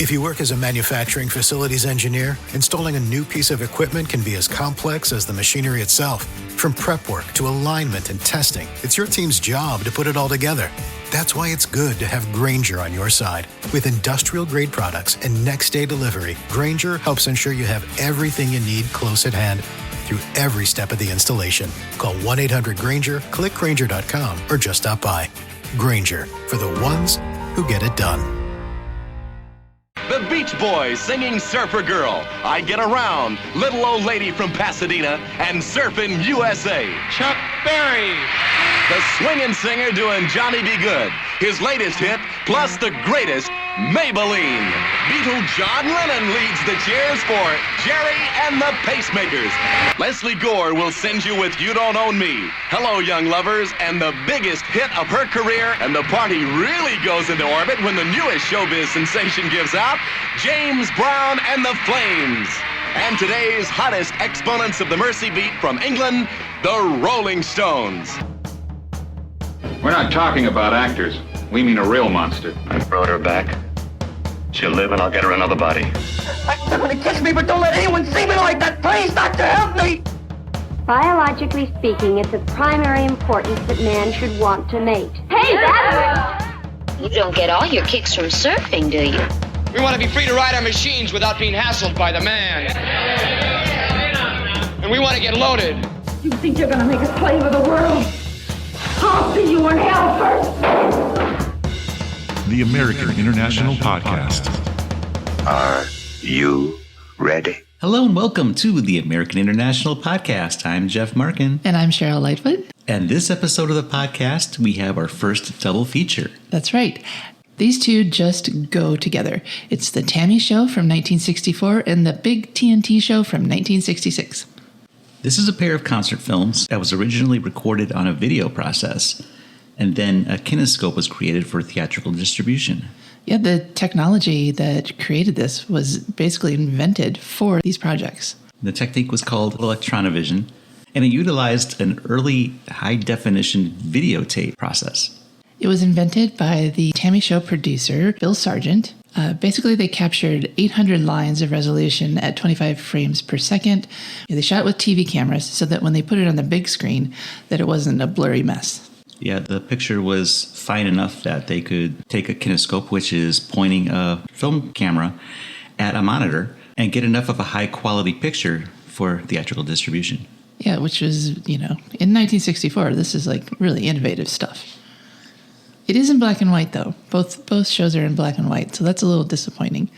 If you work as a manufacturing facilities engineer, installing a new piece of equipment can be as complex as the machinery itself. From prep work to alignment and testing, it's your team's job to put it all together. That's why it's good to have Grainger on your side. With industrial-grade products and next-day delivery, Grainger helps ensure you have everything you need close at hand through every step of the installation. Call 1-800-GRAINGER, click Grainger.com, or just stop by. Grainger, for the ones who get it done. The Beach Boys singing Surfer Girl, I Get Around, Little Old Lady from Pasadena, and Surfin' USA. Chuck Berry. The swinging singer doing Johnny Be Good, his latest hit, plus the greatest, Maybelline. Beatle John Lennon leads the cheers for Gerry and the Pacemakers. Lesley Gore will send you with You Don't Own Me. Hello, young lovers, and the biggest hit of her career, and the party really goes into orbit when the newest showbiz sensation gives out, James Brown and the Flames. And today's hottest exponents of the Mercy Beat from England, the Rolling Stones. We're not talking about actors. We mean a real monster. I brought her back. She'll live and I'll get her another body. I'm gonna kiss me, but don't let anyone see me like that. Please, doctor, help me. Biologically speaking, it's of primary importance that man should want to mate. Hey, that You don't get all your kicks from surfing, do you? We want to be free to ride our machines without being hassled by the man. And we want to get loaded. You think you're gonna make a slave of the world? I'll see you in hell first. The American International Podcast. Are you ready? Hello and welcome to the American International Podcast. I'm Jeff Markin. And I'm Cheryl Lightfoot. And this episode of the podcast, we have our first double feature. That's right. These two just go together. It's the TAMI Show from 1964 and the Big TNT Show from 1966. This is a pair of concert films that was originally recorded on a video process, and then a kinescope was created for theatrical distribution. Yeah, the technology that created this was basically invented for these projects. The technique was called electronovision, and it utilized an early high-definition videotape process. It was invented by the TAMI Show producer, Bill Sargent. Basically, they captured 800 lines of resolution at 25 frames per second. They shot with TV cameras so that when they put it on the big screen, that it wasn't a blurry mess. Yeah, the picture was fine enough that they could take a kinescope, which is pointing a film camera at a monitor, and get enough of a high-quality picture for theatrical distribution. Yeah, which was, in 1964, this is like really innovative stuff. It is in black and white, though. Both shows are in black and white, so that's a little disappointing.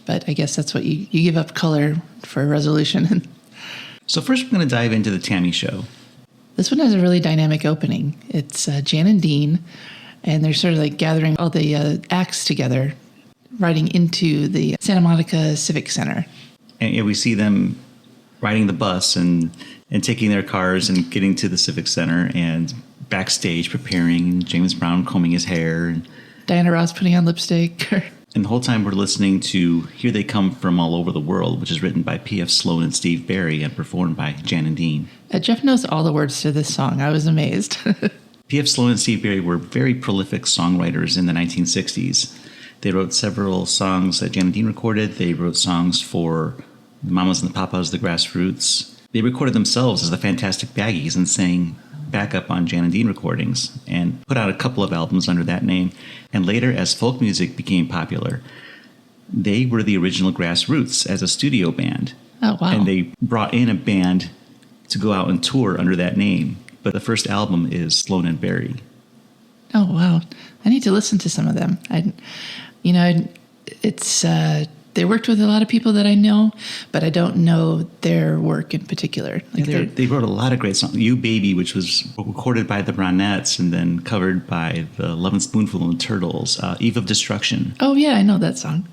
But I guess that's what you give up color for resolution. So first we're going to dive into the TAMI Show. This one has a really dynamic opening. It's Jan and Dean, and they're sort of like gathering all the acts together, riding into the Santa Monica Civic Center. And we see them riding the bus and taking their cars and getting to the Civic Center and backstage preparing, James Brown combing his hair. And Diana Ross putting on lipstick. And the whole time we're listening to Here They Come From All Over the World, which is written by P.F. Sloan and Steve Barry and performed by Jan and Dean. Jeff knows all the words to this song. I was amazed. P.F. Sloan and Steve Barry were very prolific songwriters in the 1960s. They wrote several songs that Jan and Dean recorded. They wrote songs for the Mamas and the Papas, the Grassroots. They recorded themselves as the Fantastic Baggies and sang backup on Jan and Dean recordings and put out a couple of albums under that name. And later, as folk music became popular, they were the original Grassroots as a studio band. Oh, wow. And they brought in a band to go out and tour under that name. But the first album is Sloan and Barry. Oh, wow. I need to listen to some of them. They worked with a lot of people that I know, but I don't know their work in particular. They wrote a lot of great songs. You Baby, which was recorded by the Ronettes and then covered by the Lovin Spoonful and the Turtles. Eve of Destruction. Oh, yeah, I know that song.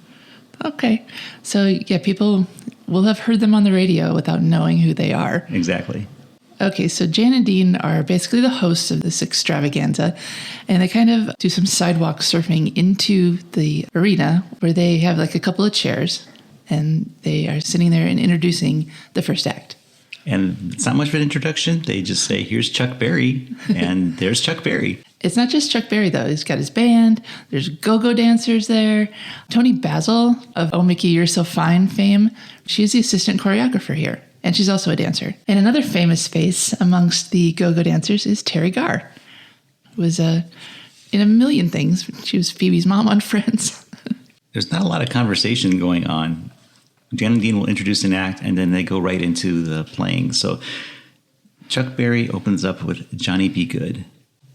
Okay. So, yeah, people will have heard them on the radio without knowing who they are. Exactly. Okay, so Jan and Dean are basically the hosts of this extravaganza, and they kind of do some sidewalk surfing into the arena where they have like a couple of chairs, and they are sitting there and introducing the first act. And it's not much of an introduction. They just say, here's Chuck Berry, and there's Chuck Berry. It's not just Chuck Berry, though. He's got his band. There's go-go dancers there. Toni Basil of Oh Mickey, You're So Fine fame. She's the assistant choreographer here, and she's also a dancer. And another famous face amongst the go-go dancers is Terry Garr, who was in a million things. She was Phoebe's mom on Friends. There's not a lot of conversation going on. Jan and Dean will introduce an act, and then they go right into the playing. So Chuck Berry opens up with Johnny Be Good.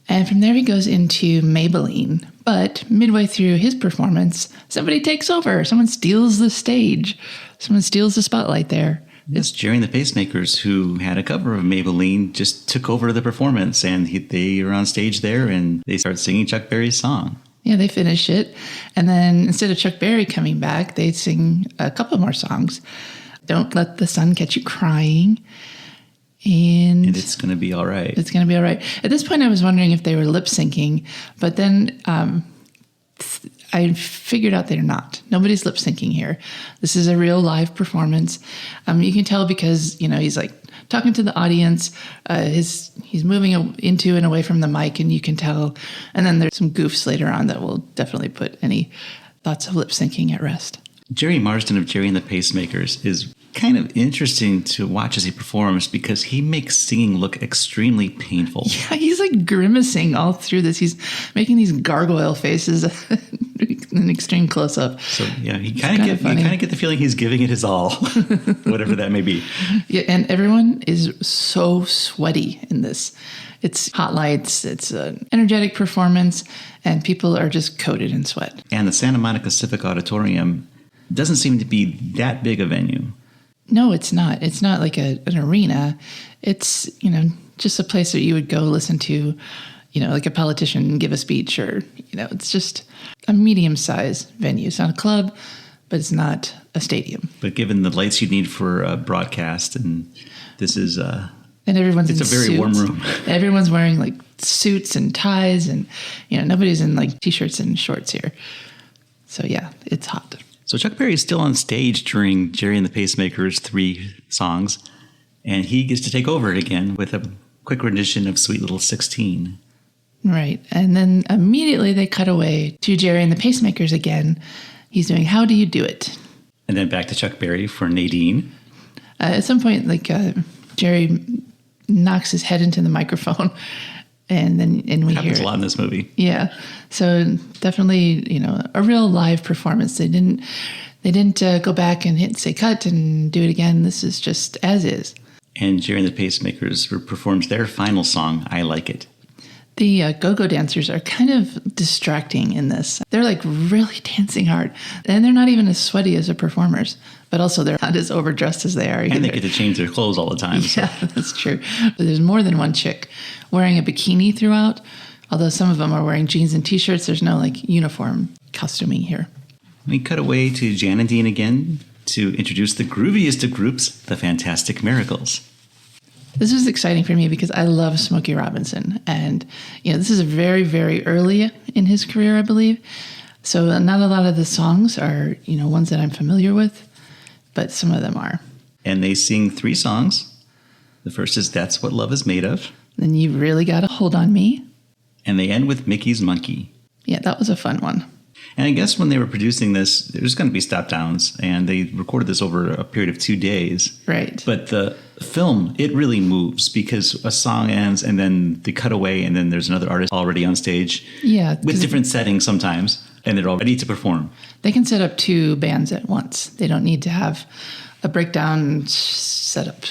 And from there he goes into Maybelline. But midway through his performance, somebody takes over. Someone steals the stage. Someone steals the spotlight there. It's Gerry and the Pacemakers, who had a cover of Maybelline, just took over the performance. And they are on stage there, and they start singing Chuck Berry's song. Yeah, they finish it. And then instead of Chuck Berry coming back, they sing a couple more songs. Don't Let the Sun Catch You Crying. And It's Going to Be All Right. It's going to be all right. At this point, I was wondering if they were lip syncing, but then I figured out they're not. Nobody's lip syncing here. This is a real live performance. You can tell because, he's like talking to the audience. He's moving into and away from the mic, and you can tell. And then there's some goofs later on that will definitely put any thoughts of lip syncing at rest. Jerry Marsden of Gerry and the Pacemakers is kind of interesting to watch as he performs because he makes singing look extremely painful. Yeah, he's like grimacing all through this. He's making these gargoyle faces in extreme close-up. So yeah, you kind of get the feeling he's giving it his all, whatever that may be. Yeah, and everyone is so sweaty in this. It's hot lights, it's an energetic performance, and people are just coated in sweat. And the Santa Monica Civic Auditorium doesn't seem to be that big a venue. No, it's not. It's not like an arena. It's, just a place that you would go listen to, like a politician give a speech or, it's just a medium-sized venue. It's not a club, but it's not a stadium. But given the lights you need for a broadcast, and this is and everyone's it's in a very suits. warm room. Everyone's wearing like suits and ties, and nobody's in like t-shirts and shorts here. So yeah, it's hot. So Chuck Berry is still on stage during Gerry and the Pacemakers' 3 songs, and he gets to take over it again with a quick rendition of Sweet Little 16. Right. And then immediately they cut away to Gerry and the Pacemakers again. He's doing How Do You Do It? And then back to Chuck Berry for Nadine. At some point, Gerry knocks his head into the microphone, and we hear happens it. A lot in this movie. Yeah. So definitely, a real live performance. They didn't go back and say cut and do it again. This is just as is. And Gerry and the Pacemakers performs their final song, I Like It. The go-go dancers are kind of distracting in this. They're like really dancing hard. And they're not even as sweaty as the performers, but also they're not as overdressed as they are either. And they get to change their clothes all the time. Yeah, that's true. But there's more than one chick wearing a bikini throughout. Although some of them are wearing jeans and t-shirts, there's no uniform costuming here. We cut away to Jan and Dean again to introduce the grooviest of groups, the Fantastic Miracles. This was exciting for me because I love Smokey Robinson. And, this is very, very early in his career, I believe. So not a lot of the songs are, ones that I'm familiar with, but some of them are. And they sing 3 songs. The first is That's What Love Is Made Of. Then You Really Gotta Hold On Me. And they end with Mickey's Monkey. Yeah, that was a fun one. And I guess when they were producing this, there's going to be stop downs, and they recorded this over a period of 2 days. Right. But the film, it really moves because a song ends and then they cut away and then there's another artist already on stage. Yeah. With different settings sometimes, and they're all ready to perform. They can set up 2 bands at once. They don't need to have a breakdown setup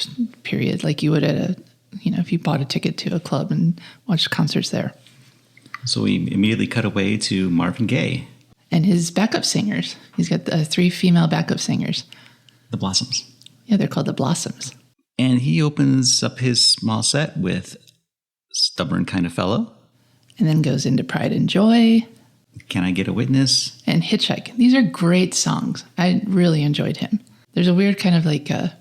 period like you would at if you bought a ticket to a club and watched concerts there. So we immediately cut away to Marvin Gaye. And his backup singers. He's got 3 female backup singers. The Blossoms. Yeah, they're called the Blossoms. And he opens up his small set with Stubborn Kind of Fellow. And then goes into Pride and Joy. Can I Get a Witness? And Hitchhike. These are great songs. I really enjoyed him. There's a weird kind of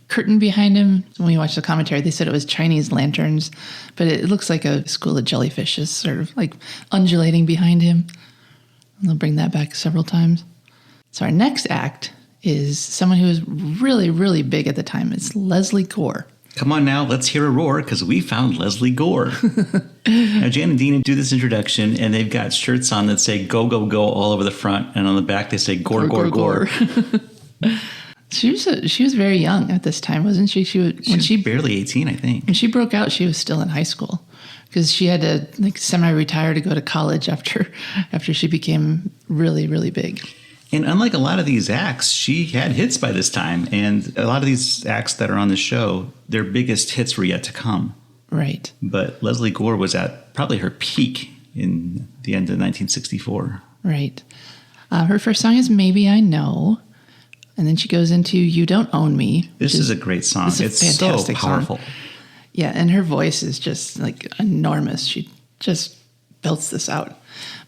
curtain behind him. When we watched the commentary, they said it was Chinese lanterns, but it looks like a school of jellyfishes sort of undulating behind him. And they'll bring that back several times. So our next act is someone who was really, really big at the time. It's Lesley Gore. Come on now, let's hear a roar, because we found Lesley Gore. Now, Jan and Dean do this introduction, and they've got shirts on that say go, go, go all over the front, and on the back they say gore, gore, gore. She was very young at this time, wasn't she? She was barely 18, I think. When she broke out, she was still in high school, because she had to semi-retire to go to college after she became really, really big. And unlike a lot of these acts, she had hits by this time. And a lot of these acts that are on the show, their biggest hits were yet to come. Right. But Lesley Gore was at probably her peak in the end of 1964. Right. Her first song is Maybe I Know. And then she goes into You Don't Own Me. This is a great song. It's so powerful. Song. Yeah, and her voice is just like enormous. She just belts this out.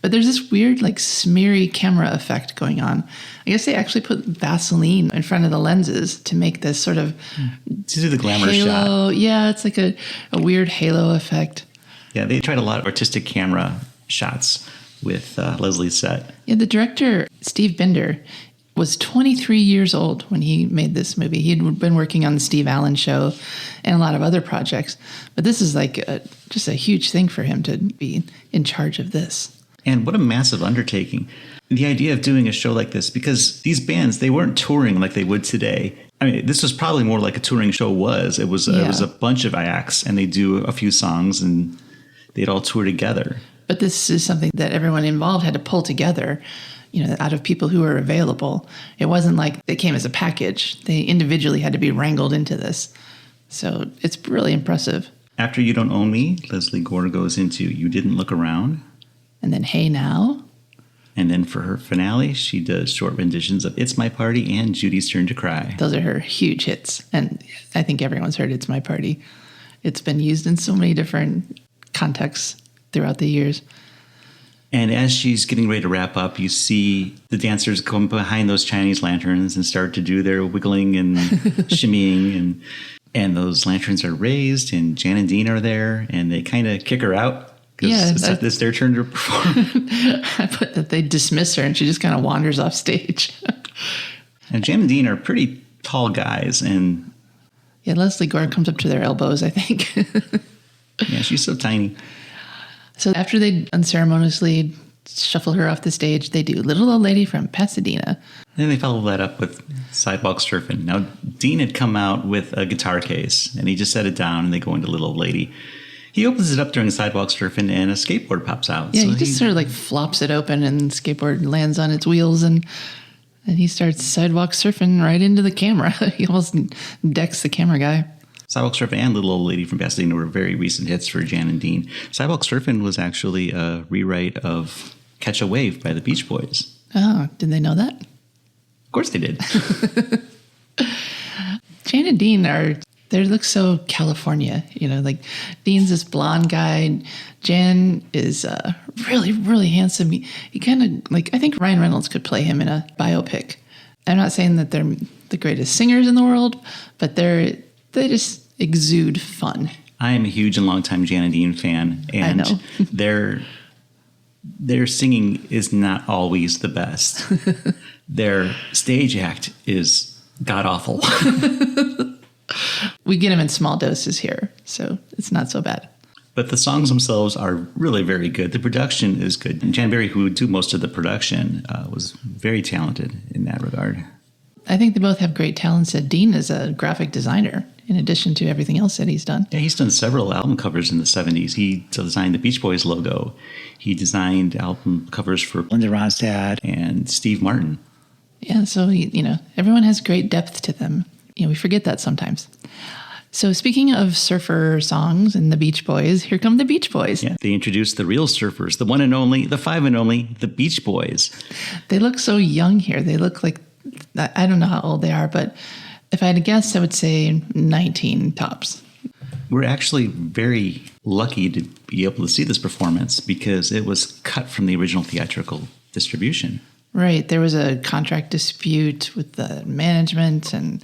But there's this weird, like, smeary camera effect going on. I guess they actually put Vaseline in front of the lenses to make this sort of to do the glamour halo shot. Yeah, it's like a weird halo effect. Yeah, they tried a lot of artistic camera shots with Leslie's set. Yeah, the director, Steve Binder, was 23 years old when he made this movie. He'd been working on the Steve Allen Show and a lot of other projects. But this is like just a huge thing for him to be in charge of this. And what a massive undertaking. The idea of doing a show like this, because these bands, they weren't touring like they would today. I mean, this was probably more like a touring show was. It was a bunch of acts, and they do a few songs, and they'd all tour together. But this is something that everyone involved had to pull together, out of people who were available. It wasn't like they came as a package. They individually had to be wrangled into this. So it's really impressive. After You Don't Own Me, Lesley Gore goes into You Didn't Look Around. And then Hey Now. And then for her finale, she does short renditions of It's My Party and Judy's Turn to Cry. Those are her huge hits. And I think everyone's heard It's My Party. It's been used in so many different contexts throughout the years. And as she's getting ready to wrap up, you see the dancers come behind those Chinese lanterns and start to do their wiggling and shimmying. And those lanterns are raised, and Jan and Dean are there, and they kind of kick her out. Because it's their turn to perform. I put that they dismiss her, and she just kind of wanders off stage. And Jan and Dean are pretty tall guys. And yeah, Lesley Gore comes up to their elbows, I think. Yeah, she's so tiny. So after they unceremoniously shuffle her off the stage, they do Little Old Lady from Pasadena. And then they follow that up with Sidewalk Surfing. Now, Dean had come out with a guitar case, and he just set it down, and they go into Little Old Lady. He opens it up during Sidewalk Surfing, and a skateboard pops out. Yeah, so he just sort of like flops it open, and the skateboard lands on its wheels, and he starts sidewalk surfing right into the camera. He almost decks the camera guy. Sidewalk Surfing and Little Old Lady from Pasadena were very recent hits for Jan and Dean. Sidewalk Surfing was actually a rewrite of Catch a Wave by the Beach Boys. Oh, did they know that? Of course they did. Jan and Dean they look so California, like Dean's this blonde guy. Jan is really, really handsome. He kind of I think Ryan Reynolds could play him in a biopic. I'm not saying that they're the greatest singers in the world, but they just exude fun. I am a huge and longtime Jan and Dean fan, and I know. their singing is not always the best. Their stage act is god-awful. We get them in small doses here, so it's not so bad. But the songs themselves are really very good. The production is good. And Jan Berry, who would do most of the production, was very talented in that regard. I think they both have great talents. Dean is a graphic designer, in addition to everything else that he's done. Yeah, he's done several album covers in the 70s. He designed the Beach Boys logo. He designed album covers for Linda Ronstadt and Steve Martin. Yeah, so, everyone has great depth to them. We forget that sometimes. So speaking of surfer songs and the Beach Boys, here come the Beach Boys. Yeah, they introduced the real surfers, the one and only, the five and only, the Beach Boys. They look so young here. They look like, I don't know how old they are, but if I had to guess, I would say 19 tops. We're actually very lucky to be able to see this performance because it was cut from the original theatrical distribution. Right. There was a contract dispute with the management, and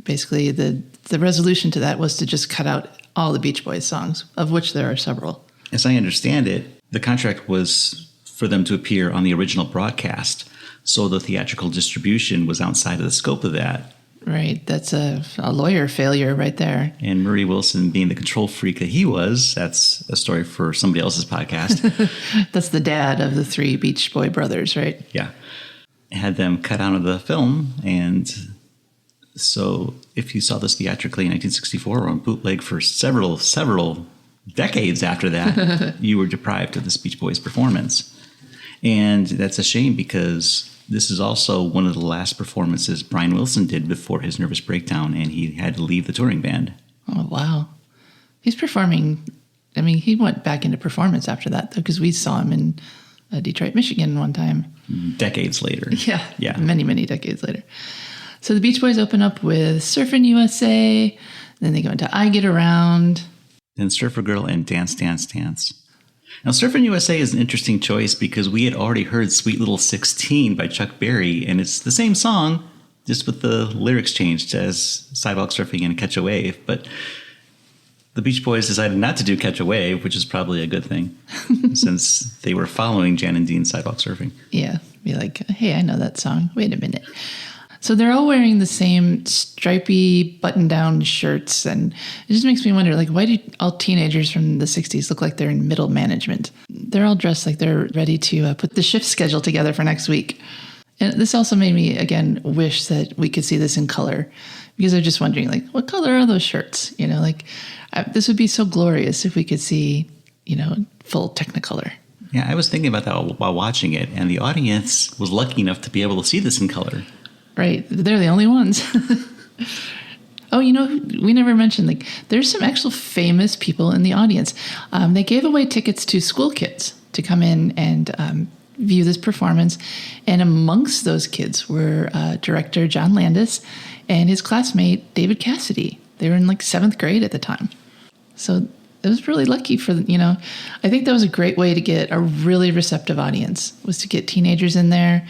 basically the resolution to that was to just cut out all the Beach Boys songs, of which there are several. As I understand it, the contract was for them to appear on the original broadcast, so the theatrical distribution was outside of the scope of that. Right. That's a lawyer failure right there. And Murray Wilson, being the control freak that he was, that's a story for somebody else's podcast. That's the dad of the 3 Beach Boy brothers, right? Yeah. Had them cut out of the film. And so if you saw this theatrically in 1964 or on bootleg for several decades after that, you were deprived of this Beach Boys performance. And that's a shame because this is also one of the last performances Brian Wilson did before his nervous breakdown, and he had to leave the touring band. Oh, wow. He's performing. I mean, he went back into performance after that, though, because we saw him in Detroit, Michigan one time. Decades later. Yeah. Many, many decades later. So the Beach Boys open up with Surfin' USA. Then they go into I Get Around. Then Surfer Girl and Dance, Dance, Dance. Now, Surfin' USA is an interesting choice because we had already heard Sweet Little 16 by Chuck Berry, and it's the same song, just with the lyrics changed as Sidewalk Surfing and Catch a Wave. But the Beach Boys decided not to do Catch a Wave, which is probably a good thing, since they were following Jan and Dean's Sidewalk Surfing. Yeah, be like, hey, I know that song. Wait a minute. So they're all wearing the same stripy button-down shirts, and it just makes me wonder, like, why do all teenagers from the 60s look like they're in middle management? They're all dressed like they're ready to put the shift schedule together for next week. And this also made me, again, wish that we could see this in color, because I'm just wondering, like, what color are those shirts? You know, like, this would be so glorious if we could see, you know, full Technicolor. Yeah, I was thinking about that while watching it, and the audience was lucky enough to be able to see this in color. Right. They're the only ones. Oh, you know, we never mentioned, like, there's some actual famous people in the audience. They gave away tickets to school kids to come in and view this performance. And amongst those kids were director John Landis and his classmate, David Cassidy. They were in, like, 7th grade at the time. So it was really lucky for, you know, I think that was a great way to get a really receptive audience, was to get teenagers in there,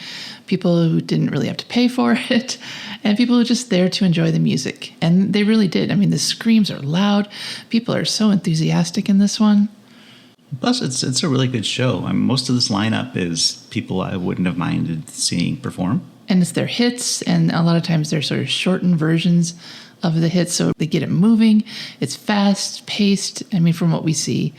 people who didn't really have to pay for it, and people who were just there to enjoy the music. And they really did. I mean, the screams are loud. People are so enthusiastic in this one. Plus, it's a really good show. I mean, most of this lineup is people I wouldn't have minded seeing perform. And it's their hits, and a lot of times they're sort of shortened versions of the hits, so they get it moving. It's fast-paced. I mean, from what we see,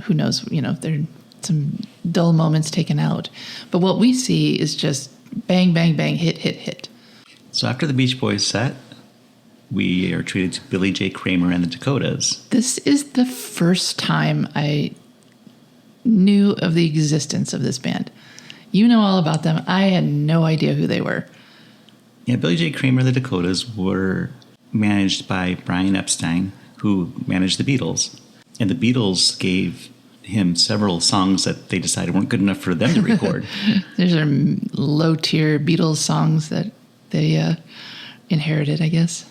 who knows, you know, there are some dull moments taken out. But what we see is just bang, bang, bang, hit, hit, hit. So after the Beach Boys set, we are treated to Billy J. Kramer and the Dakotas. This is the first time I knew of the existence of this band. You know all about them. I had no idea who they were. Yeah, Billy J. Kramer and the Dakotas were managed by Brian Epstein, who managed the Beatles. And the Beatles gave him several songs that they decided weren't good enough for them to record. These are low-tier Beatles songs that they inherited, I guess.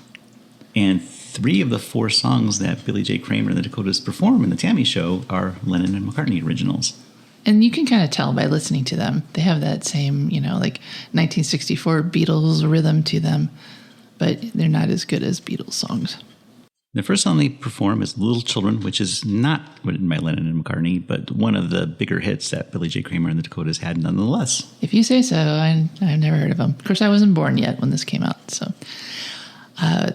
And 3 of the 4 songs that Billy J. Kramer and the Dakotas perform in the TAMI Show are Lennon and McCartney originals. And you can kind of tell by listening to them. They have that same, you know, like 1964 Beatles rhythm to them, but they're not as good as Beatles songs. The first song they perform is Little Children, which is not written by Lennon and McCartney, but one of the bigger hits that Billy J. Kramer and the Dakotas had nonetheless. If you say so, I've never heard of them. Of course, I wasn't born yet when this came out. So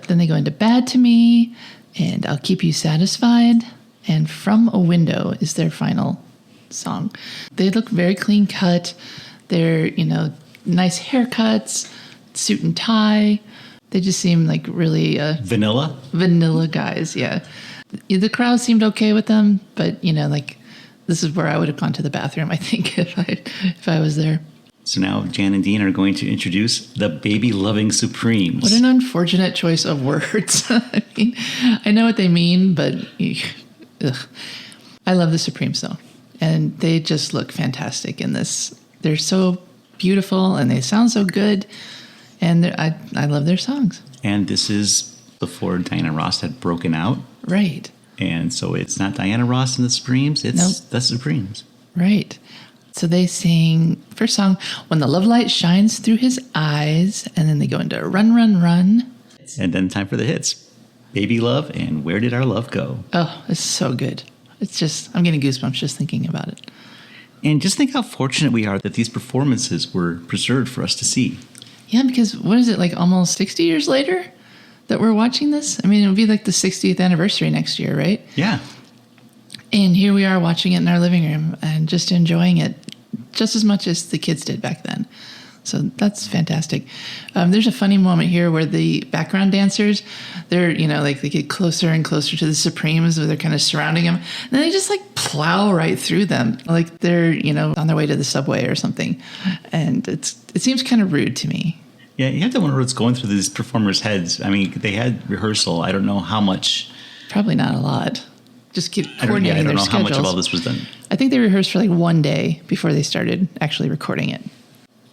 then they go into Bad to Me, and I'll Keep You Satisfied, and From a Window is their final song. They look very clean cut. They're, you know, nice haircuts, suit and tie. They just seem like really vanilla guys. Yeah. The crowd seemed okay with them, but, you know, like, this is where I would have gone to the bathroom, I think, if I was there. So now Jan and Dean are going to introduce the Baby Loving Supremes. What an unfortunate choice of words. I mean, I know what they mean, but ugh. I love the Supremes, though. And they just look fantastic in this. They're so beautiful, and they sound so good. And I love their songs. And this is before Diana Ross had broken out. Right. And so it's not Diana Ross and the Supremes, it's the Supremes. Right. So they sing, first song, When the Love Light Shines Through His Eyes, and then they go into Run, Run, Run. And then time for the hits. Baby Love and Where Did Our Love Go? Oh, it's so good. It's just, I'm getting goosebumps just thinking about it. And just think how fortunate we are that these performances were preserved for us to see. Yeah, because what is it, like almost 60 years later that we're watching this? I mean, it'll be like the 60th anniversary next year, right? Yeah. And here we are watching it in our living room and just enjoying it just as much as the kids did back then. So that's fantastic. There's a funny moment here where the background dancers, they're, like they get closer and closer to the Supremes, where they're kind of surrounding them. And then they just like plow right through them. Like they're, on their way to the subway or something. And it seems kind of rude to me. Yeah, you have to wonder what's going through these performers' heads. I mean, they had rehearsal. I don't know how much. Probably not a lot. Just keep coordinating their schedules. I don't know how much of all this was done. I think they rehearsed for like one day before they started actually recording it.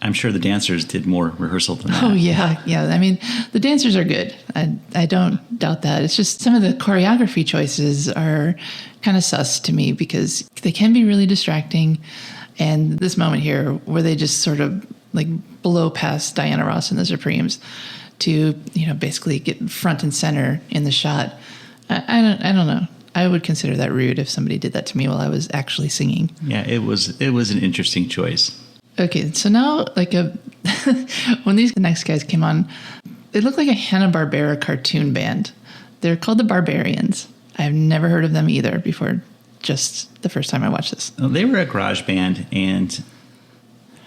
I'm sure the dancers did more rehearsal than that. Oh, yeah. I mean, the dancers are good. I don't doubt that. It's just some of the choreography choices are kind of sus to me because they can be really distracting. And this moment here where they just sort of like blow past Diana Ross and the Supremes to, basically get front and center in the shot. I don't know. I would consider that rude if somebody did that to me while I was actually singing. Yeah, it was an interesting choice. Okay, so now, when these next guys came on, they look like a Hanna-Barbera cartoon band. They're called the Barbarians. I've never heard of them either before, just the first time I watched this. Well, they were a garage band and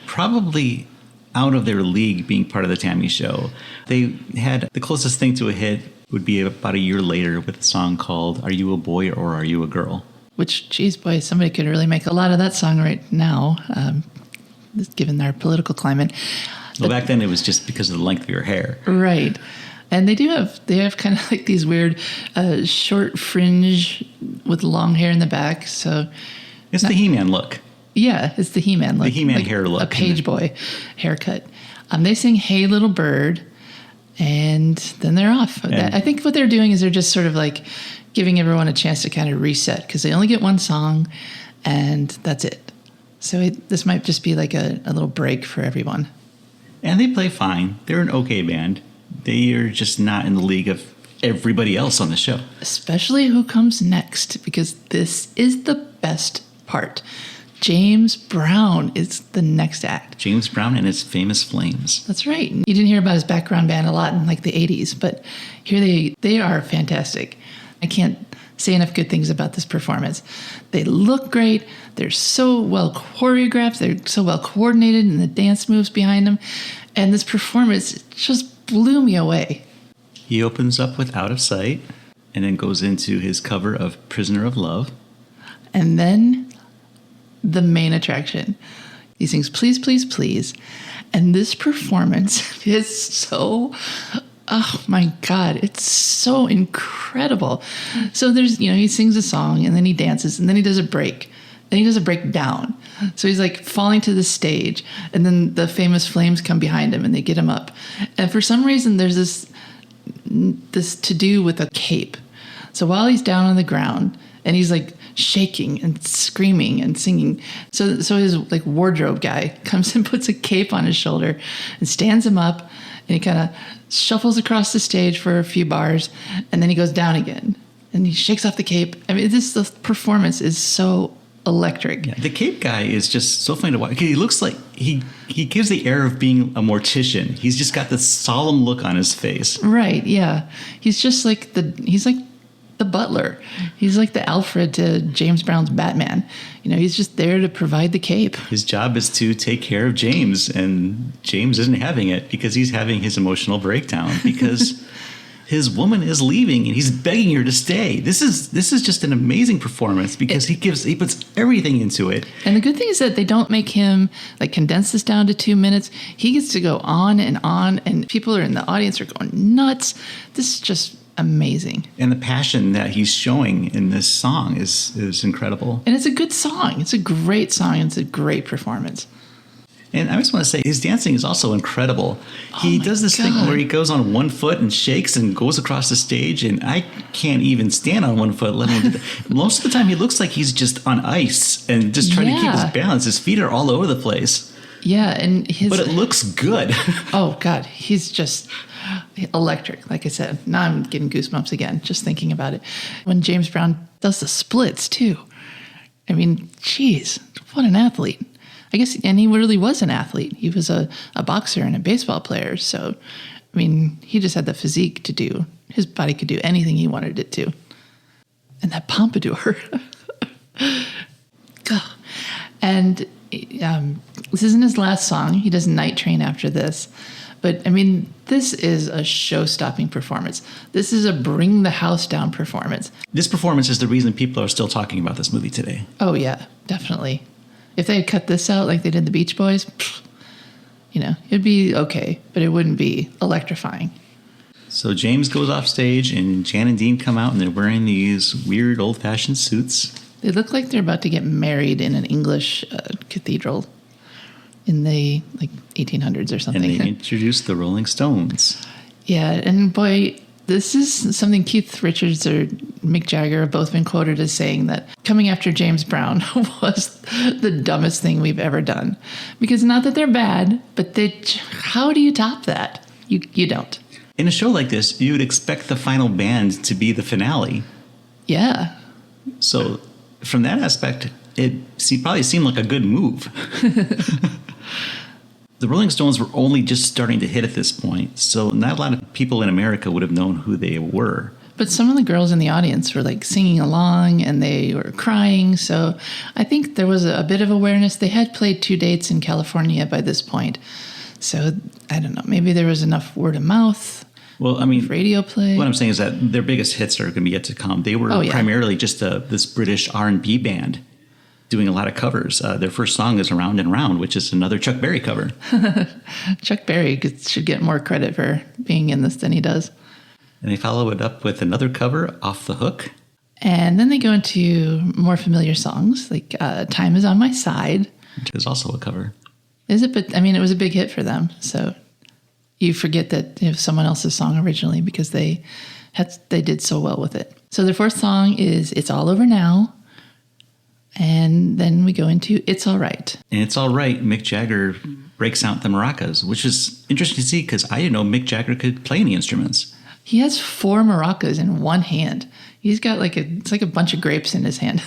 probably out of their league being part of the TAMI Show. They had the closest thing to a hit would be about a year later with a song called Are You a Boy or Are You a Girl? Which, geez, boy, somebody could really make a lot of that song right now. Given our political climate. Well, back then it was just because of the length of your hair. Right. And they have kind of like these weird short fringe with long hair in the back. So it's the He-Man look. Yeah, it's the He-Man look. The He-Man hair look. A page boy haircut. They sing Hey Little Bird and then they're off. I think what they're doing is they're just sort of like giving everyone a chance to kind of reset because they only get one song and that's it. So this might just be like a little break for everyone. And they play fine. They're an okay band. They are just not in the league of everybody else on the show. Especially who comes next, because this is the best part. James Brown is the next act. James Brown and his Famous Flames. That's right. You didn't hear about his background band a lot in like the 80s, but here they are fantastic. I can't say enough good things about this performance. They look great. They're so well choreographed. They're so well coordinated and the dance moves behind them. And this performance just blew me away. He opens up with Out of Sight and then goes into his cover of Prisoner of Love. And then the main attraction. He sings Please, Please, Please. And this performance is so... Oh my God, it's so incredible. So there's, he sings a song and then he dances and then he does a break. Then he does a breakdown. So he's like falling to the stage and then the Famous Flames come behind him and they get him up. And for some reason, there's this to do with a cape. So while he's down on the ground and he's like shaking and screaming and singing, so his like wardrobe guy comes and puts a cape on his shoulder and stands him up. And he kind of shuffles across the stage for a few bars, and then he goes down again. And he shakes off the cape. I mean, the performance is so electric. Yeah, the cape guy is just so funny to watch. He looks like he gives the air of being a mortician. He's just got this solemn look on his face. Right, yeah. He's just like the butler. He's like the Alfred to James Brown's Batman. He's just there to provide the cape. His job is to take care of James, and James isn't having it because he's having his emotional breakdown because his woman is leaving and he's begging her to stay. This is just an amazing performance because he puts everything into it. And the good thing is that they don't make him like condense this down to 2 minutes. He gets to go on, and people are in the audience are going nuts. This is just amazing. And the passion that he's showing in this song is incredible. And it's a good song. It's a great song. It's a great performance. And I just want to say his dancing is also incredible. He does this thing where he goes on one foot and shakes and goes across the stage, and I can't even stand on one foot, let alone most of the time he looks like he's just on ice and just trying to keep his balance. His feet are all over the place. Yeah, but it looks good. Oh God, he's just electric. Like I said, now I'm getting goosebumps again just thinking about it. When James Brown does the splits too. I mean, geez, what an athlete. I guess, and he really was an athlete. He was a boxer and a baseball player. So, I mean, he just had the physique to do. His body could do anything he wanted it to. And that pompadour. And this isn't his last song. He does Night Train after this. But, I mean, this is a show-stopping performance. This is a bring-the-house-down performance. This performance is the reason people are still talking about this movie today. Oh, yeah, definitely. If they had cut this out like they did the Beach Boys, it'd be okay, but it wouldn't be electrifying. So James goes off stage, and Jan and Dean come out, and they're wearing these weird old-fashioned suits. They look like they're about to get married in an English cathedral in the 1800s or something. And they introduced the Rolling Stones. Yeah, and boy, this is something Keith Richards or Mick Jagger have both been quoted as saying, that coming after James Brown was the dumbest thing we've ever done. Because not that they're bad, but how do you top that? You don't. In a show like this, you would expect the final band to be the finale. Yeah. So from that aspect, it probably seemed like a good move. The Rolling Stones were only just starting to hit at this point, so not a lot of people in America would have known who they were. But some of the girls in the audience were like singing along and they were crying, so I think there was a bit of awareness. They had played 2 dates in California by this point, so I don't know, maybe there was enough word of mouth. Well, I mean, radio play. What I'm saying is that their biggest hits are going to be yet to come. They were primarily just this British R&B band doing a lot of covers. Their first song is Around and Round, which is another Chuck Berry cover. Chuck Berry should get more credit for being in this than he does. And they follow it up with another cover, Off the Hook. And then they go into more familiar songs, like Time Is On My Side. Which is also a cover. Is it? But, I mean, it was a big hit for them, so you forget that it was someone else's song originally because they did so well with it. So their fourth song is It's All Over Now. And then we go into It's All Right. And It's All Right, Mick Jagger breaks out the maracas, which is interesting to see because I didn't know Mick Jagger could play any instruments. He has 4 maracas in one hand. He's got it's like a bunch of grapes in his hand.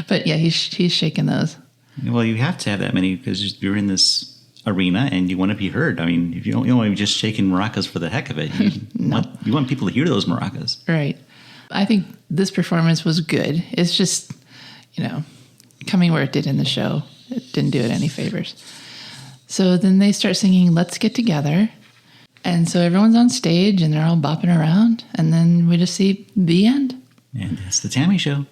But yeah, he's shaking those. Well, you have to have that many because you're in this arena and you want to be heard. I mean, if you don't want to be just shaking maracas for the heck of it. You want people to hear those maracas. Right. I think this performance was good. It's just, coming where it did in the show, it didn't do it any favors. So then they start singing Let's Get Together. And so everyone's on stage and they're all bopping around. And then we just see the end. And it's the TAMI Show.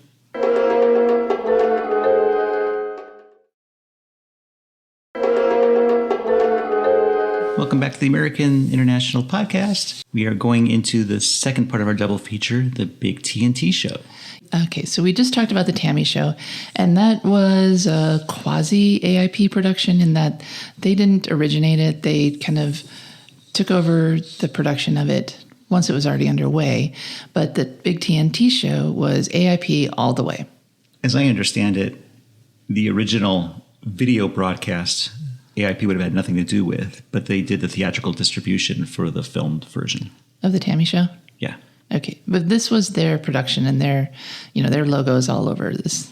Welcome back to the American International Podcast. We are going into the second part of our double feature, the Big TNT Show. Okay, so we just talked about the TAMI Show, and that was a quasi-AIP production in that they didn't originate it. They kind of took over the production of it once it was already underway, but the Big TNT Show was AIP all the way. As I understand it, the original video broadcast AIP would have had nothing to do with, but they did the theatrical distribution for the filmed version. Of the TAMI Show? Yeah. Okay, but this was their production and their logos all over this.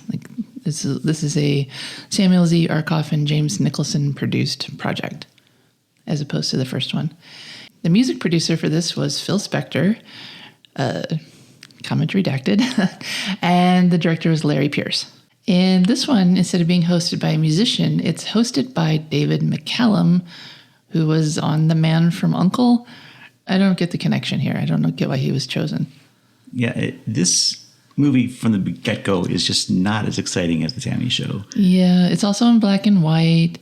This is a Samuel Z. Arkoff and James Nicholson produced project, as opposed to the first one. The music producer for this was Phil Spector, comment redacted, and the director was Larry Peerce. And this one, instead of being hosted by a musician, it's hosted by David McCallum, who was on The Man from U.N.C.L.E. I don't get the connection here. I don't get why he was chosen. Yeah, this movie from the get-go is just not as exciting as the TAMI Show. Yeah, it's also in black and white.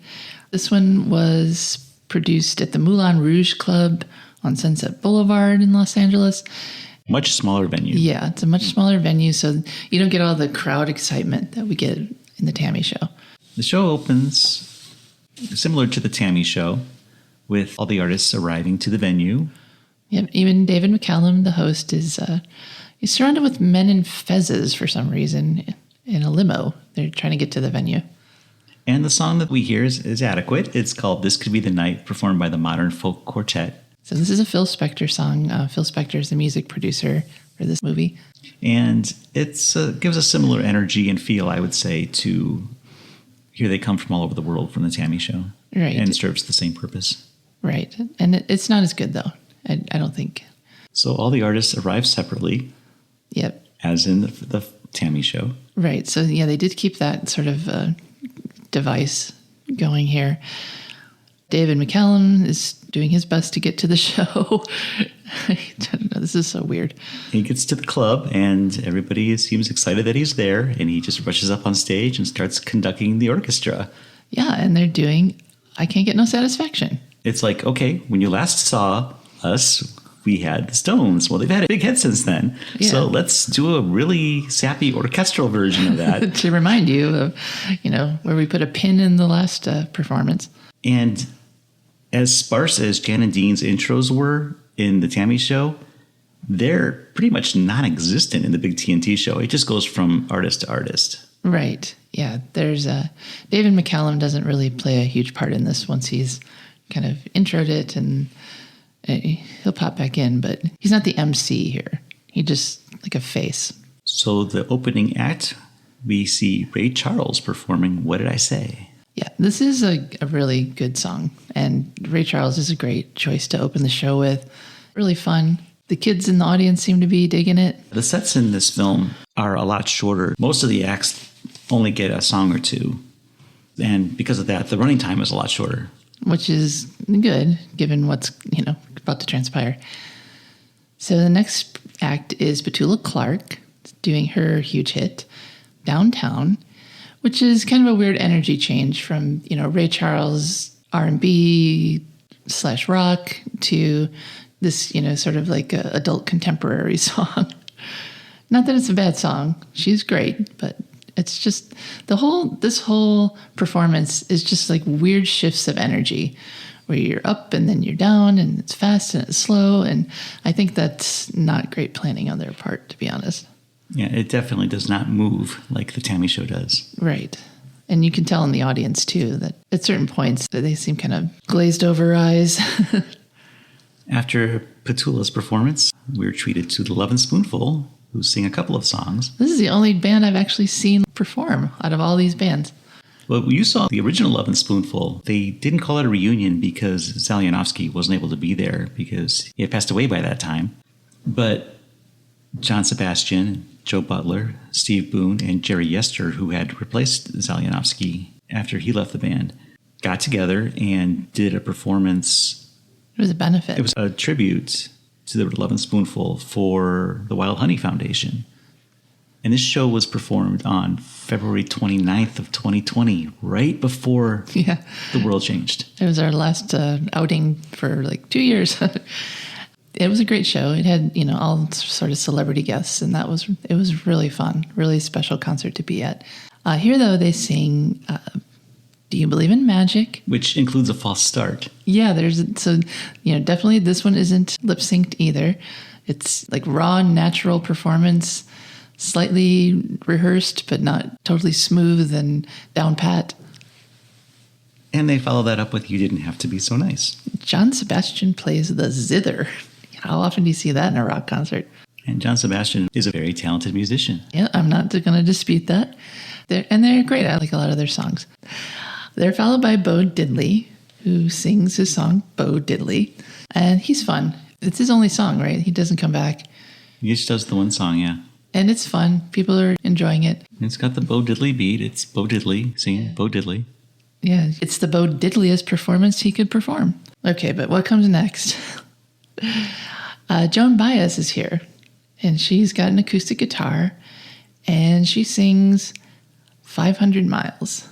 This one was produced at the Moulin Rouge Club on Sunset Boulevard in Los Angeles. Much smaller venue. Yeah, it's a much smaller venue, so you don't get all the crowd excitement that we get in the TAMI Show. The show opens similar to the TAMI Show, with all the artists arriving to the venue. Yeah, even David McCallum, the host, is he's surrounded with men in fezzes for some reason in a limo. They're trying to get to the venue. And the song that we hear is adequate. It's called This Could Be the Night, performed by the Modern Folk Quartet. So this is a Phil Spector song. Phil Spector is the music producer for this movie. And it gives a similar energy and feel, I would say, to Here they come from all over the world from the TAMI Show. Right. And it serves the same purpose. Right. And it's not as good, though. I don't think. So all the artists arrive separately. Yep. As in the TAMI Show. Right. So, yeah, they did keep that sort of device going here. David McCallum is doing his best to get to the show. I don't know. This is so weird. He gets to the club, and everybody seems excited that he's there, and he just rushes up on stage and starts conducting the orchestra. Yeah, and they're doing I Can't Get No Satisfaction. It's like, okay, when you last saw us, we had the Stones. Well, they've had a big hit since then. Yeah. So let's do a really sappy orchestral version of that. To remind you of, where we put a pin in the last performance. And as sparse as Jan and Dean's intros were in the TAMI Show, they're pretty much non-existent in the Big TNT Show. It just goes from artist to artist. Right. Yeah. There's David McCallum doesn't really play a huge part in this once he's kind of introed it, and he'll pop back in, but he's not the MC here. He just like a face. So the opening act, we see Ray Charles performing What Did I Say? Yeah, this is a really good song, and Ray Charles is a great choice to open the show with. Really fun. The kids in the audience seem to be digging it. The sets in this film are a lot shorter. Most of the acts only get a song or two, and because of that, the running time is a lot shorter. Which is good, given what's, about to transpire. So the next act is Petula Clark doing her huge hit, Downtown, which is kind of a weird energy change from, Ray Charles R&B / rock to this, sort of like a adult contemporary song. Not that it's a bad song. She's great, but it's just this whole performance is just like weird shifts of energy where you're up and then you're down, and it's fast and it's slow. And I think that's not great planning on their part, to be honest. Yeah, it definitely does not move like the TAMI Show does. Right. And you can tell in the audience, too, that at certain points that they seem kind of glazed over eyes. After Petula's performance, we're treated to the Lovin Spoonful, who sing a couple of songs. This is the only band I've actually seen perform out of all these bands. Well, you saw the original Lovin Spoonful. They didn't call it a reunion because Zalianovsky wasn't able to be there because he had passed away by that time. But John Sebastian, Joe Butler, Steve Boone, and Gerry Yester, who had replaced Zalianovsky after he left the band, got together and did a performance. It was a benefit. It was a tribute to the Lovin Spoonful for the Wild Honey Foundation. And this show was performed on February 29th of 2020, right before the world changed. It was our last outing for like 2 years. It was a great show. It had, all sort of celebrity guests, and it was really fun, really special concert to be at. Here, though, they sing Do You Believe in Magic? Which includes a false start. Yeah, definitely this one isn't lip-synced either. It's like raw, natural performance, slightly rehearsed, but not totally smooth and down pat. And they follow that up with You Didn't Have to Be So Nice. John Sebastian plays the zither. How often do you see that in a rock concert? And John Sebastian is a very talented musician. Yeah, I'm not going to dispute that. They're great. I like a lot of their songs. They're followed by Bo Diddley, who sings his song, Bo Diddley. And he's fun. It's his only song, right? He doesn't come back. He just does the one song, yeah. And it's fun. People are enjoying it. It's got the Bo Diddley beat. It's Bo Diddley singing Bo Diddley. Yeah, it's the Bo Diddleyest performance he could perform. Okay, but what comes next? Joan Baez is here, and she's got an acoustic guitar, and she sings 500 Miles.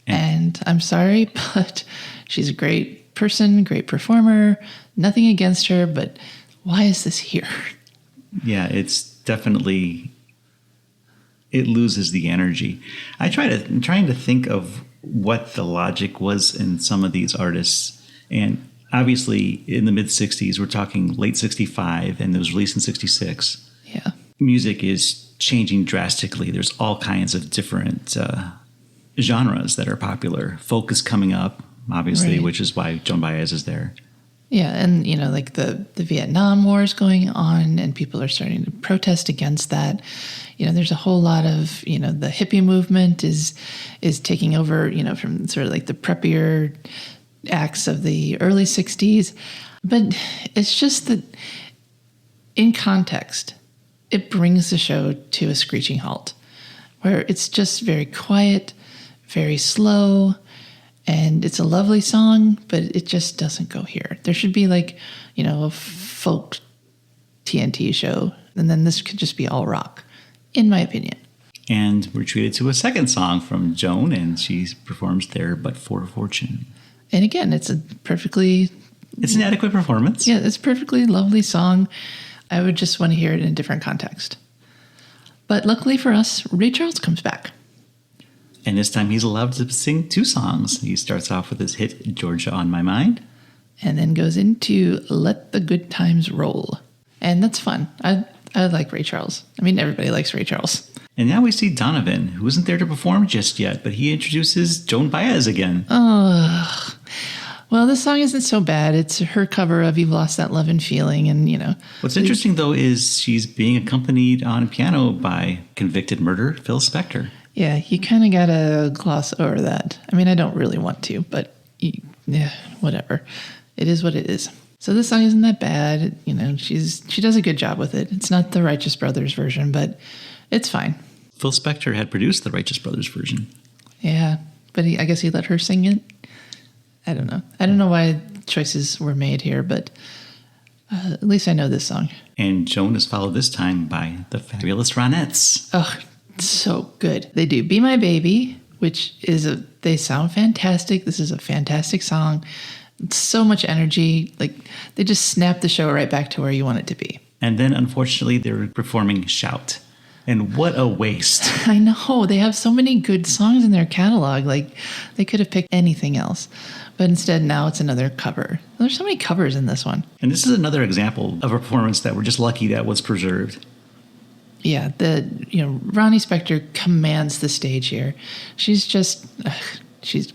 And I'm sorry, but she's a great person, great performer, nothing against her, but why is this here? Yeah, it's definitely, it loses the energy. I'm trying to think of what the logic was in some of these artists. And obviously in the mid-'60s, we're talking late 65, and it was released in 66. Yeah. Music is changing drastically. There's all kinds of different genres that are popular. Folk is coming up, obviously, right. Which is why Joan Baez is there. Yeah, and, like the Vietnam War is going on, and people are starting to protest against that. There's a whole lot of, the hippie movement is taking over, from sort of like the preppier acts of the early 60s. But it's just that in context, it brings the show to a screeching halt, where it's just very quiet, very slow, and it's a lovely song, but it just doesn't go here. There should be like, a folk TNT show, and then this could just be all rock, in my opinion. And we're treated to a second song from Joan, and she performs There But For Fortune. And again, it's an adequate performance. Yeah, it's a perfectly lovely song. I would just want to hear it in a different context. But luckily for us, Ray Charles comes back. And this time he's allowed to sing 2 songs. He starts off with his hit, Georgia on My Mind. And then goes into Let the Good Times Roll. And that's fun. I like Ray Charles. I mean, everybody likes Ray Charles. And now we see Donovan, who isn't there to perform just yet, but he introduces Joan Baez again. Oh, well, this song isn't so bad. It's her cover of You've Lost That Love and Feeling, and, What's interesting, though, is she's being accompanied on piano by convicted murderer Phil Spector. Yeah, you kind of got to gloss over that. I mean, I don't really want to, but whatever. It is what it is. So this song isn't that bad. She does a good job with it. It's not the Righteous Brothers version, but it's fine. Phil Spector had produced the Righteous Brothers version. Yeah, but I guess he let her sing it. I don't know. I don't know why choices were made here, but at least I know this song. And Joan is followed this time by the fabulous Ronettes. Oh, so good. They do Be My Baby, which they sound fantastic. This is a fantastic song. It's so much energy. Like, they just snap the show right back to where you want it to be. And then, unfortunately, they're performing Shout. And what a waste. I know. They have so many good songs in their catalog. Like, they could have picked anything else. But instead, now it's another cover. There's so many covers in this one. And this is another example of a performance that we're just lucky that was preserved. Yeah, Ronnie Spector commands the stage here. She's just, she's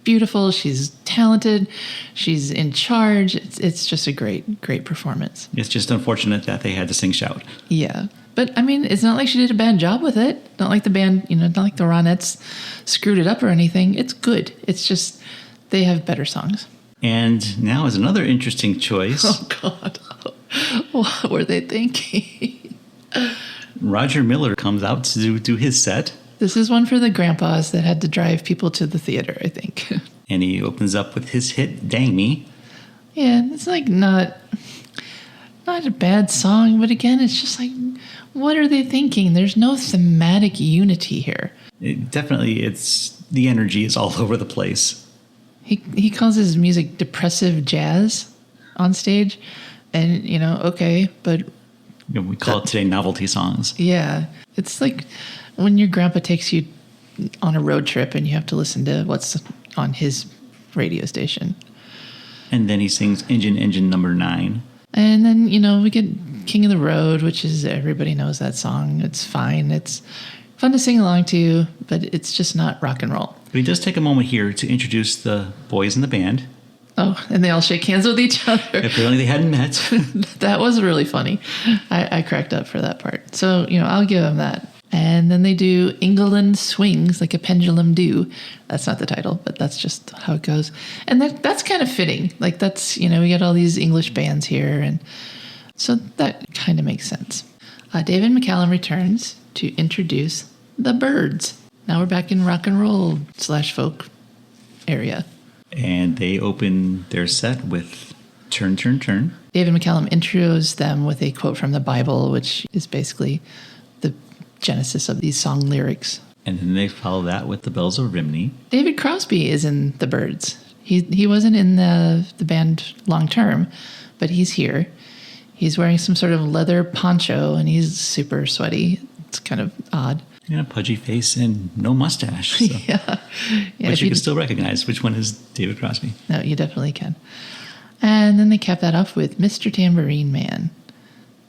beautiful. She's talented. She's in charge. It's just a great performance. It's just unfortunate that they had to sing Shout. Yeah. But, I mean, it's not like she did a bad job with it. Not like the band, not like the Ronettes screwed it up or anything. It's good. It's just they have better songs. And now is another interesting choice. Oh, God. What were they thinking? Roger Miller comes out to do his set. This is one for the grandpas that had to drive people to the theater, I think. And he opens up with his hit, Dang Me. Yeah, it's like not a bad song, but again, it's just like, what are they thinking? There's no thematic unity here. The energy is all over the place. He calls his music depressive jazz on stage, and, okay, but... We call it today novelty songs. Yeah, it's like when your grandpa takes you on a road trip and you have to listen to what's on his radio station. And then he sings Engine Number 9. And then, we get King of the Road, which is, everybody knows that song. It's fine. It's fun to sing along to, but it's just not rock and roll. But he does take a moment here to introduce the boys in the band. Oh, and they all shake hands with each other. Apparently they hadn't met. That was really funny. I cracked up for that part. So, I'll give them that. And then they do England Swings Like a Pendulum Do. That's not the title, but that's just how it goes. And that's kind of fitting. Like, that's, we got all these English bands here. And so that kind of makes sense. David McCallum returns to introduce the Byrds. Now we're back in rock and roll / folk area. And they open their set with Turn, Turn, Turn. David McCallum intros them with a quote from the Bible, which is basically the genesis of these song lyrics. And then they follow that with the Bells of Rimney. David Crosby is in the Byrds. He wasn't in the band long term, but he's here. He's wearing some sort of leather poncho, and he's super sweaty. It's kind of odd. And a pudgy face and no mustache. So. Yeah. But you can still recognize which one is David Crosby. No, you definitely can. And then they cap that off with Mr. Tambourine Man,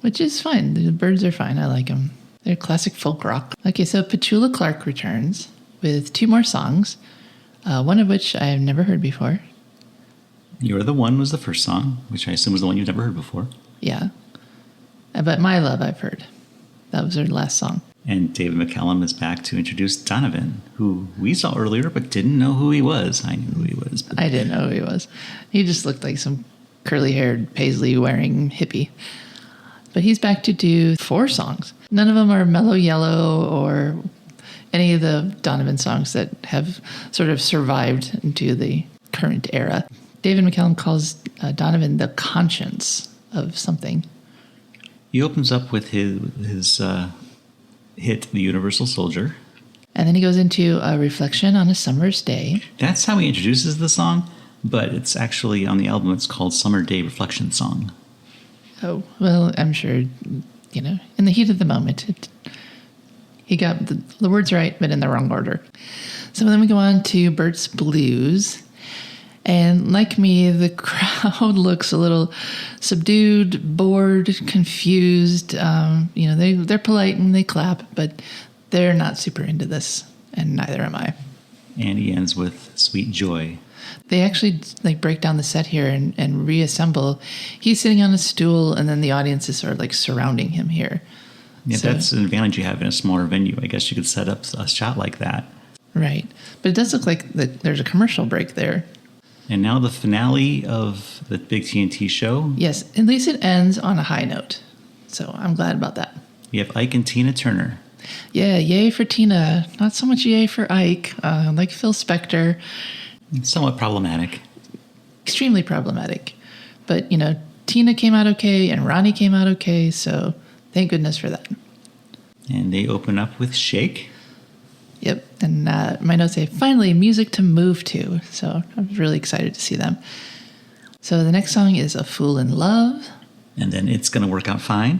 which is fine. The Byrds are fine. I like them. They're classic folk rock. Okay, so Petula Clark returns with 2 more songs, one of which I have never heard before. You're the One was the first song, which I assume was the one you've never heard before. Yeah. But My Love I've heard. That was their last song. And David McCallum is back to introduce Donovan, who we saw earlier but didn't know who he was. I knew who he was. But I didn't know who he was. He just looked like some curly-haired, paisley-wearing hippie. But he's back to do 4 songs. None of them are Mellow Yellow or any of the Donovan songs that have sort of survived into the current era. David McCallum calls Donovan the conscience of something. He opens up with his hit, The Universal Soldier. And then he goes into a reflection on a summer's day. That's how he introduces the song, but it's actually on the album, it's called Summer Day Reflection Song. Oh, well, I'm sure, in the heat of the moment, he got the words right, but in the wrong order. So then we go on to Bert's Blues. And like me, the crowd looks a little subdued, bored, confused. They're polite and they clap, but they're not super into this, and neither am I. And he ends with Sweet Joy. They actually break down the set here and reassemble. He's sitting on a stool, and then the audience is sort of surrounding him here. Yeah, so, that's an advantage you have in a smaller venue. I guess you could set up a shot like that. Right. But it does look like there's a commercial break there. And now the finale of the Big TNT Show. Yes, at least it ends on a high note. So I'm glad about that. We have Ike and Tina Turner. Yeah, yay for Tina. Not so much yay for Ike. Like Phil Spector. Somewhat problematic. Extremely problematic. But, Tina came out okay and Ronnie came out okay, so thank goodness for that. And they open up with Shake. Yep, and my notes say, finally, music to move to. So I was really excited to see them. So the next song is A Fool in Love. And then It's Gonna Work Out Fine.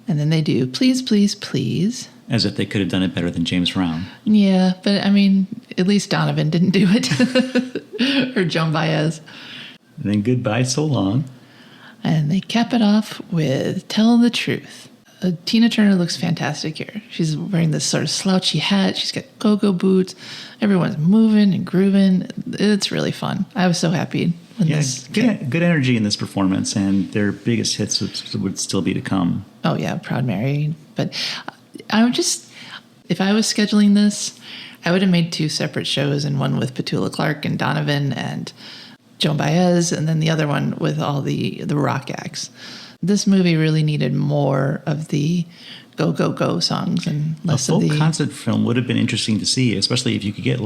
And then they do Please, Please, Please. As if they could have done it better than James Brown. Yeah, but I mean, at least Donovan didn't do it. Or Joan Baez. And then Goodbye So Long. And they cap it off with Tell the Truth. Tina Turner looks fantastic here. She's wearing this sort of slouchy hat. She's got go-go boots. Everyone's moving and grooving. It's really fun. I was so happy when this came. Good energy in this performance, and their biggest hits would still be to come. Oh, yeah, Proud Mary. But I would just, if I was scheduling this, I would have made 2 separate shows, and one with Petula Clark and Donovan and Joan Baez, and then the other one with all the rock acts. This movie really needed more of the go, go, go songs and less of the... A full concert film would have been interesting to see, especially if you could get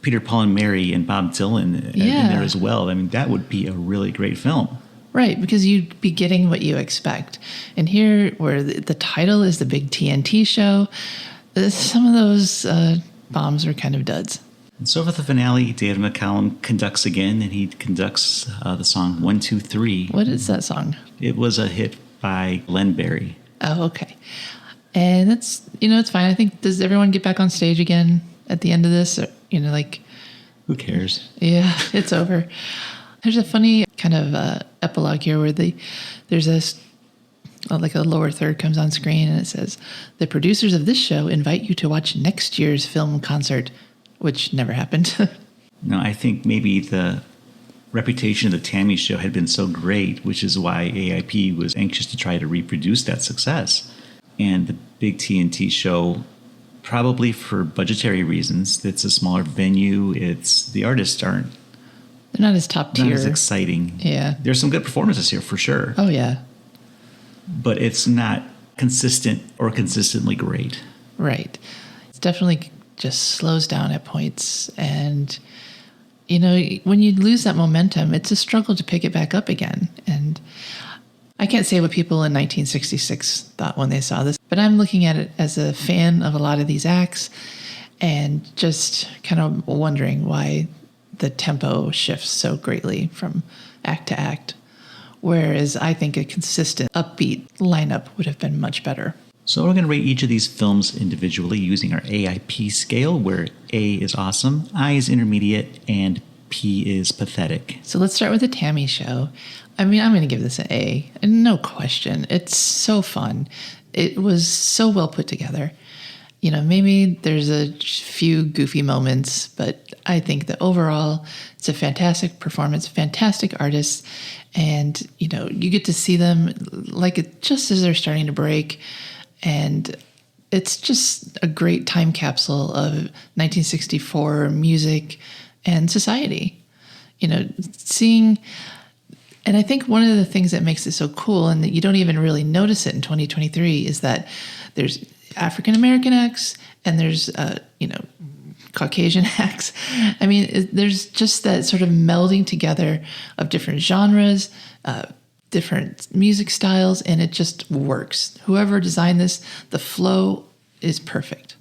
Peter, Paul, and Mary and Bob Dylan in there as well. I mean, that would be a really great film. Right, because you'd be getting what you expect. And here, where the title is The Big TNT Show, some of those bombs are kind of duds. And so for the finale, David McCallum conducts again, and he conducts the song 1, 2, 3. What is that song? It was a hit by Len Barry. Oh, okay. And it's, it's fine. I think, does everyone get back on stage again at the end of this? Or, who cares? Yeah, it's over. There's a funny kind of epilogue here where there's this, a lower third comes on screen and it says, the producers of this show invite you to watch next year's film concert, which never happened. No, I think maybe the reputation of the TAMI Show had been so great, which is why AIP was anxious to try to reproduce that success. And the Big TNT Show, probably for budgetary reasons, it's a smaller venue. The artists aren't. They're not as top tier. Not as exciting. Yeah. There's some good performances here for sure. Oh, yeah. But it's not consistent or consistently great. Right. It's definitely just slows down at points. And, when you lose that momentum, it's a struggle to pick it back up again. And I can't say what people in 1966 thought when they saw this, but I'm looking at it as a fan of a lot of these acts and just kind of wondering why the tempo shifts so greatly from act to act. Whereas I think a consistent, upbeat lineup would have been much better. So we're going to rate each of these films individually using our AIP scale, where A is awesome, I is intermediate, and P is pathetic. So let's start with the TAMI Show. I mean, I'm going to give this an A, and no question. It's so fun. It was so well put together. Maybe there's a few goofy moments, but I think that overall it's a fantastic performance, fantastic artists, and, you get to see them just as they're starting to break, and it's just a great time capsule of 1964 music and society. Seeing, and I think one of the things that makes it so cool and that you don't even really notice it in 2023 is that there's African-American acts and there's, Caucasian acts. I mean, there's just that sort of melding together of different genres, different music styles, and it just works. Whoever designed this, the flow is perfect.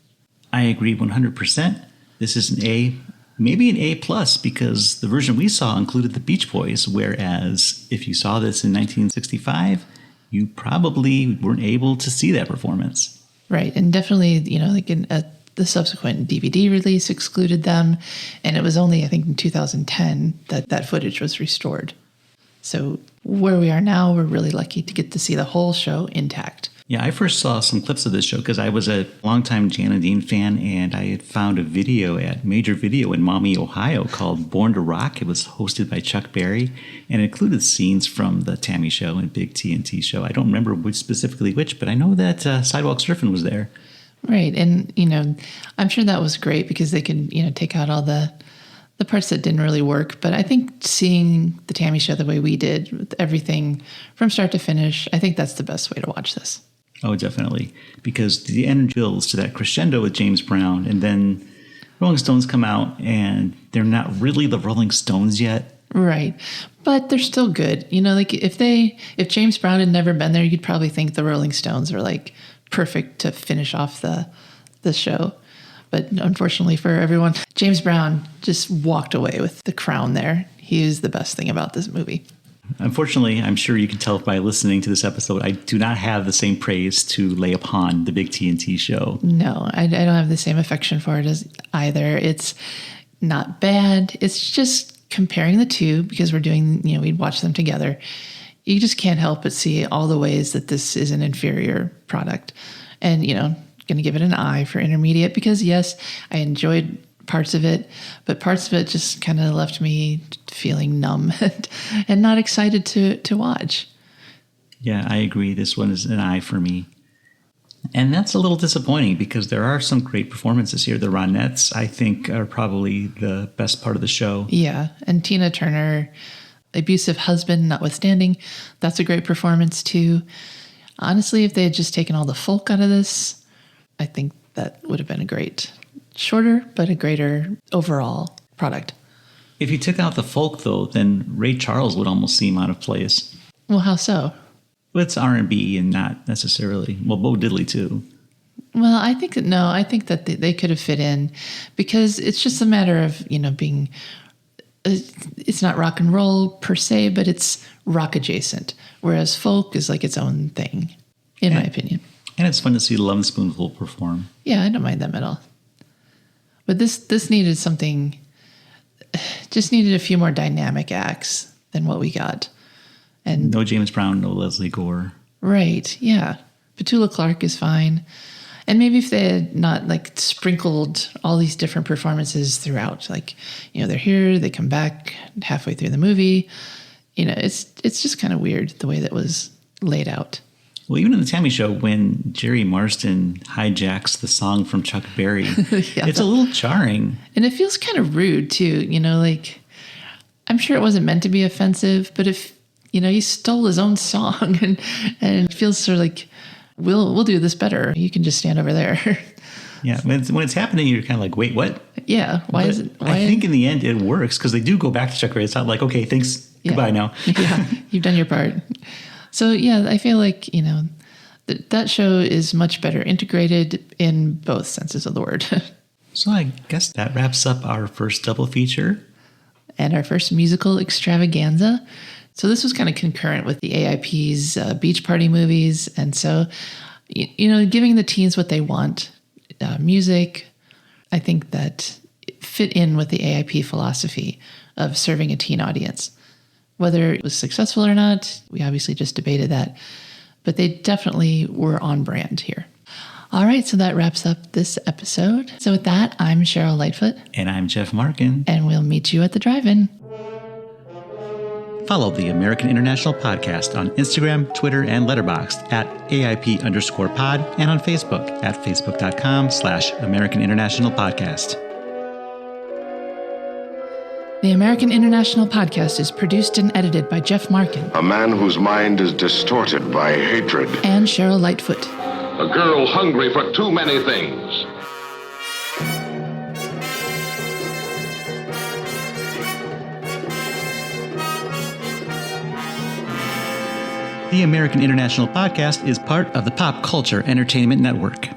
I agree 100%. This is an A, maybe an A+, because the version we saw included the Beach Boys, whereas if you saw this in 1965, you probably weren't able to see that performance. Right, and definitely, in the subsequent DVD release excluded them, and it was only, I think, in 2010 that footage was restored. So where we are now, we're really lucky to get to see the whole show intact. Yeah, I first saw some clips of this show because I was a longtime Jan and Dean fan, and I had found a video at Major Video in Maumee, Ohio called Born to Rock. It was hosted by Chuck Berry, and it included scenes from the TAMI Show and Big TNT Show. I don't remember specifically which, but I know that Sidewalk Surfing was there. Right, and, I'm sure that was great because they could, take out all the parts that didn't really work. But I think seeing the TAMI Show the way we did, with everything from start to finish, I think that's the best way to watch this. Oh, definitely. Because the end builds to that crescendo with James Brown, and then Rolling Stones come out, and they're not really the Rolling Stones yet. Right. But they're still good. If James Brown had never been there, you'd probably think the Rolling Stones are perfect to finish off the show. But unfortunately for everyone, James Brown just walked away with the crown there. He is the best thing about this movie. Unfortunately, I'm sure you can tell by listening to this episode, I do not have the same praise to lay upon the Big TNT Show. No, I don't have the same affection for it as either. It's not bad. It's just comparing the two because we're doing, we'd watch them together. You just can't help but see all the ways that this is an inferior product. And, going to give it an I for intermediate because, yes, I enjoyed parts of it, but parts of it just kind of left me feeling numb and not excited to watch. Yeah, I agree. This one is an I for me. And that's a little disappointing because there are some great performances here. The Ronettes, I think, are probably the best part of the show. Yeah, and Tina Turner, abusive husband notwithstanding, that's a great performance too. Honestly, if they had just taken all the folk out of this, I think that would have been a great, shorter, but a greater overall product. If you took out the folk, though, then Ray Charles would almost seem out of place. Well, how so? Well, it's R&B and not necessarily, well, Bo Diddley too. Well, I think that they could have fit in because it's just a matter of, being, it's not rock and roll per se, but it's rock adjacent. Whereas folk is like its own thing, in my opinion. And it's fun to see Lovin Spoonful perform. Yeah, I don't mind them at all. But this needed something, just needed a few more dynamic acts than what we got. And no James Brown, no Lesley Gore. Right, yeah. Petula Clark is fine. And maybe if they had not sprinkled all these different performances throughout, they're here, they come back halfway through the movie. It's just kind of weird the way that was laid out. Well, even in the TAMI Show, when Jerry Marsden hijacks the song from Chuck Berry, yeah, it's a little jarring. And it feels kind of rude, too. I'm sure it wasn't meant to be offensive, but if, he stole his own song and it feels sort of we'll do this better. You can just stand over there. Yeah, when it's happening, you're kind of wait, what? Yeah, I think in the end it works because they do go back to Chuck Berry. It's not okay, thanks, goodbye now. Yeah, you've done your part. So, yeah, I feel that show is much better integrated in both senses of the word. So I guess that wraps up our first double feature. And our first musical extravaganza. So this was kind of concurrent with the AIP's beach party movies. And so, giving the teens what they want, music, I think that fit in with the AIP philosophy of serving a teen audience. Whether it was successful or not, we obviously just debated that, but they definitely were on brand here. All right, so that wraps up this episode. So with that, I'm Cheryl Lightfoot. And I'm Jeff Markin. And we'll meet you at the drive-in. Follow the American International Podcast on Instagram, Twitter, and Letterboxd at AIP_pod and on Facebook at facebook.com/American International Podcast. The American International Podcast is produced and edited by Jeff Markin. A man whose mind is distorted by hatred. And Cheryl Lightfoot. A girl hungry for too many things. The American International Podcast is part of the Pop Culture Entertainment Network.